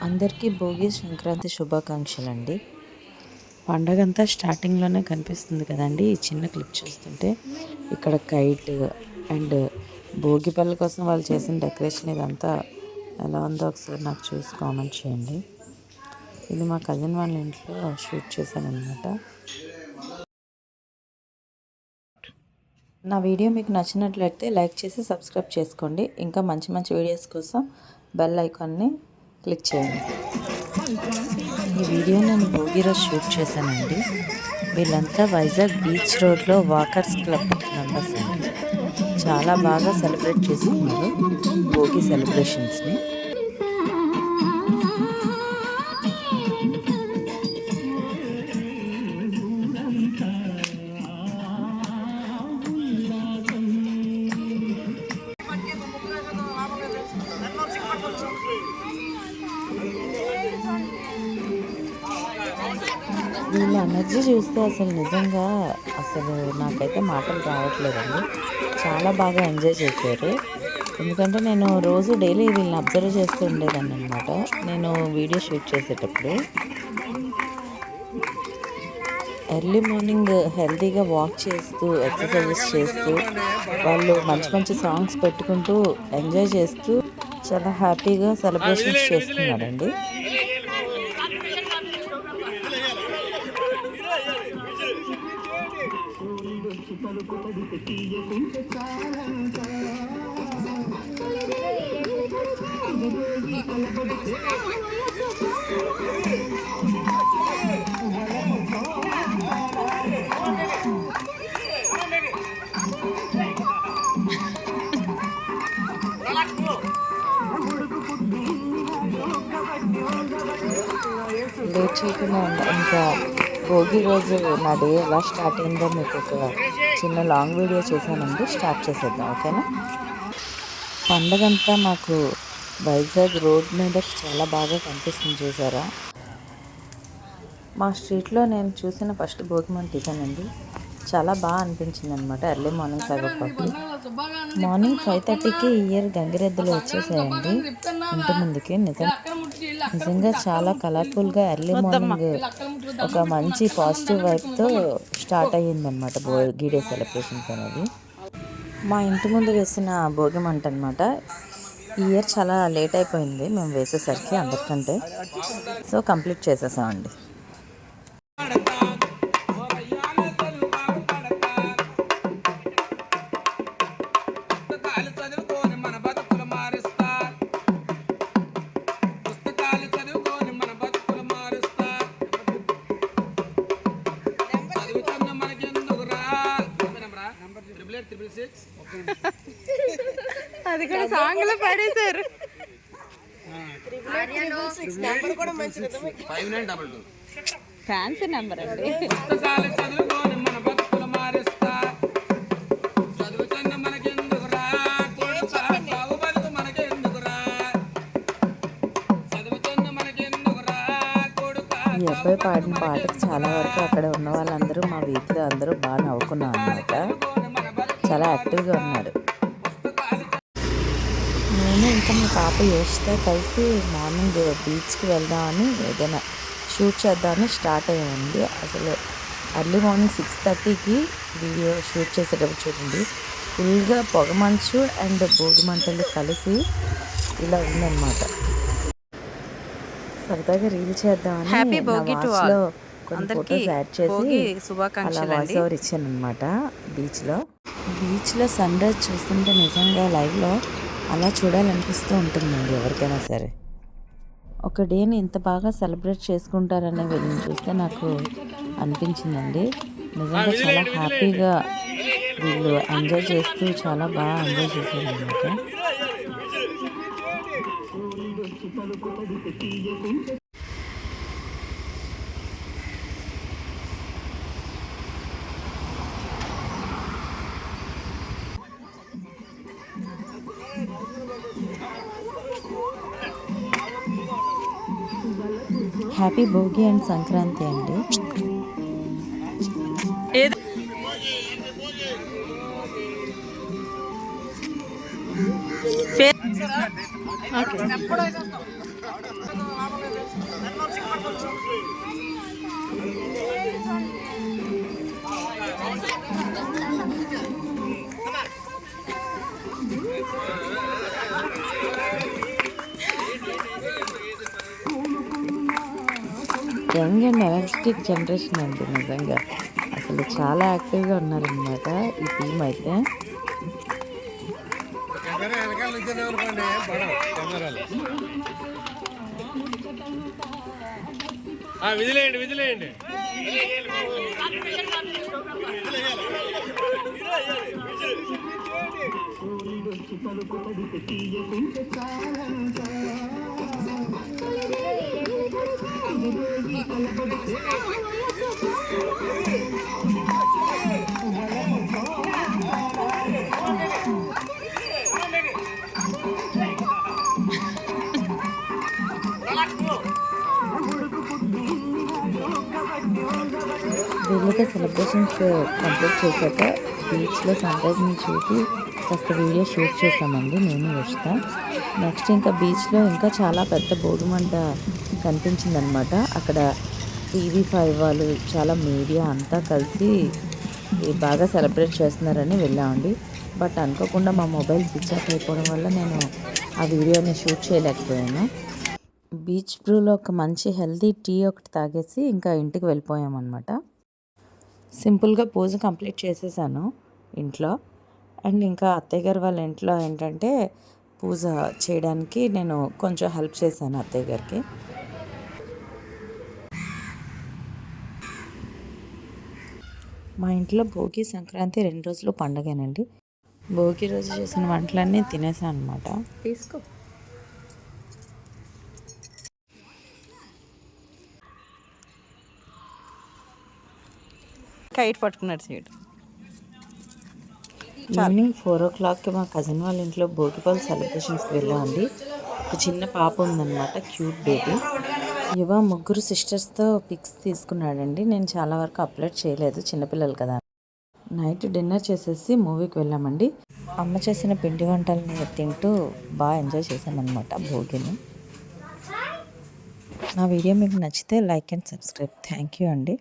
అందరికీ భోగి సంక్రాంతి శుభాకాంక్షలు అండి. పండగంతా స్టార్టింగ్లోనే కనిపిస్తుంది కదండి. ఈ చిన్న క్లిప్ చూస్తుంటే ఇక్కడ కైట్ అండ్ భోగి పళ్ళ కోసం వాళ్ళు చేసిన డెకరేషన్ ఇదంతా ఎలా ఉందో ఒకసారి నాకు చూసి కామెంట్ చేయండి. ఇది మా కజిన్ వాళ్ళ ఇంట్లో షూట్ చేశాను అనమాట. నా వీడియో మీకు నచ్చినట్లయితే లైక్ చేసి సబ్స్క్రైబ్ చేసుకోండి. ఇంకా మంచి మంచి వీడియోస్ కోసం బెల్ ఐకాన్ని క్లిక్ చేయండి. ఈ వీడియో నేను భోగి రోజు షూట్ చేశానండి. వీళ్ళంతా వైజాగ్ బీచ్ రోడ్లో వాకర్స్ క్లబ్ మెంబర్స్ అండి. చాలా బాగా సెలబ్రేట్ చేసుకున్నారు భోగి సెలబ్రేషన్స్ని. వీళ్ళ ఎనర్జీ చూస్తే అసలు నాకైతే మాటలు రావట్లేదండి. చాలా బాగా ఎంజాయ్ చేశారు. ఎందుకంటే నేను రోజు డైలీ వీళ్ళని అబ్జర్వ్ చేస్తూ ఉండేదాన్ని అనమాట. నేను వీడియో షూట్ చేసేటప్పుడు ఎర్లీ మార్నింగ్ హెల్తీగా వాక్ చేస్తూ ఎక్సర్సైజెస్ చేస్తూ వాళ్ళు మంచి మంచి సాంగ్స్ పెట్టుకుంటూ ఎంజాయ్ చేస్తూ చాలా హ్యాపీగా సెలబ్రేషన్స్ చేస్తున్నారండి. లేట్ చేయకుండా ఇంకా భోగి రోజు నా డే ఎలా స్టార్ట్ అయిందో మీకు ఒక చిన్న లాంగ్ వీడియో చేశానండి. స్టార్ట్ చేసేద్దాం, ఓకేనా? పండగంతా మాకు వైజాగ్ రోడ్ మీద చాలా బాగా కనిపిస్తుంది, చూసారా? మా స్ట్రీట్లో నేను చూసిన ఫస్ట్ భోగి మంట ఇదేనండి. చాలా బాగా అనిపించింది అనమాట. ఎర్లీ మార్నింగ్ 5 o'clock, మార్నింగ్ 5:30కి ఇయర్ గంగిరెద్దులు వచ్చేసాయండి ఇంటి ముందుకి. నిజంగా చాలా కలర్ఫుల్గా ఎర్లీ మార్నింగ్ ఒక మంచి పాజిటివ్ వైబ్తో స్టార్ట్ అయ్యిందనమాట భోగి డే సెలబ్రేషన్స్ అనేది. మా ఇంటి ముందు వేసిన భోగి మంట అనమాట. ఈ ఇయర్ చాలా లేట్ అయిపోయింది మేము వేసేసరికి అందరికంటే. సో కంప్లీట్ చేసేసామండి. అది కూడా సాంగ్ లో పాడేశారు. ఫ్యాన్సీ నెంబర్ అండి. ఈ అబ్బాయి పాడిన పాటకి చాలా వరకు అక్కడ ఉన్న వాళ్ళందరూ మా వీధిలో అందరూ బాగా నవ్వుకున్నాం అనమాట. చాలా యాక్టివ్గా ఉన్నాడు. నేను ఇంకా మా పాప యోషితో కలిసి మార్నింగ్ బీచ్కి వెళ్దామని ఏదైనా షూట్ చేద్దామని స్టార్ట్ అయ్యామండి. అసలు ఎర్లీ మార్నింగ్ 6:30కి వీడియో షూట్ చేసేటప్పుడు చూడండి, ఫుల్గా పొగమంచు అండ్ భోగి మంటలు కలిసి ఇలా ఉందన్నమాట. సరదాగా రీల్ చేద్దామని వాచ్లో కొన్ని ఫొటోస్ యాడ్ చేసి అలా వాయిస్ ఓవర్ ఇచ్చాను అనమాట. బీచ్లో సన్ రైజ్ చూస్తుంటే నిజంగా లైవ్లో అలా చూడాలనిపిస్తూ ఉంటుందండి ఎవరికైనా సరే. ఒక డేని ఇంత బాగా సెలబ్రేట్ చేసుకుంటారనే వీళ్ళని చూస్తే నాకు అనిపించిందండి. నిజంగా చాలా హ్యాపీగా వీళ్ళు ఎంజాయ్ చేస్తూ చాలా బాగా ఎంజాయ్ చేశారనమాట. హ్యాపీ భోగి అండ్ సంక్రాంతి అండి. యంగ్ అండ్ ఎనర్జెటిక్ జనరేషన్ అండి నిజంగా. అసలు చాలా యాక్టివ్గా ఉన్నారనమాట ఈ టీం అయితే. విజిలేయండి విజిలేయండి. వీళ్ళతో సెలబ్రేషన్స్ కంప్లీట్ చేశాక బీచ్లో సన్రైజ్ని చూసి కాస్త వీడియో షూట్ చేసామండి నేను వస్తా. నెక్స్ట్ ఇంకా బీచ్లో ఇంకా చాలా పెద్ద భోగిమంట కనిపించిందనమాట. అక్కడ TV5 వాళ్ళు చాలా మీడియా అంతా కలిసి బాగా సెలబ్రేట్ చేస్తున్నారని వెళ్ళామండి. బట్ అనుకోకుండా మా మొబైల్ స్విచ్ ఆఫ్ అయిపోవడం వల్ల నేను ఆ వీడియోని షూట్ చేయలేకపోయాను. బీచ్ బ్రూలో ఒక మంచి హెల్తీ టీ ఒకటి తాగేసి ఇంకా ఇంటికి వెళ్ళిపోయామన్నమాట. సింపుల్గా పూజ కంప్లీట్ చేసేసాను ఇంట్లో. అండ్ ఇంకా అత్తయ్య గారు వాళ్ళ ఇంట్లో ఏంటంటే పూజ చేయడానికి నేను కొంచెం హెల్ప్ చేశాను అత్తయ్య గారికి. మా ఇంట్లో భోగి సంక్రాంతి 2 రోజులు పండగేనండి. భోగి రోజు చేసిన వంటలన్నీ తినేసాను అనమాట. తీసుకో. కైట్ పట్టుకున్నాడు సీట్. ఈవినింగ్ 4 o'clockకి మా కజిన్ వాళ్ళ ఇంట్లో భోగిపల్లి సెలబ్రేషన్స్కి వెళ్ళామండి. ఒక చిన్న పాప ఉందన్నమాట, క్యూట్ బేబీ. యువ 3 సిస్టర్స్తో పిక్స్ తీసుకున్నాడండి. నేను చాలా వరకు అప్లోడ్ చేయలేదు, చిన్నపిల్లలు కదా. నైట్ డిన్నర్ చేసేసి మూవీకి వెళ్ళామండి. అమ్మ చేసిన పిండి వంటల్ని తింటూ బాగా ఎంజాయ్ చేసామన్నమాట భోగిని. నా వీడియో మీకు నచ్చితే like and subscribe. Thank you అండి.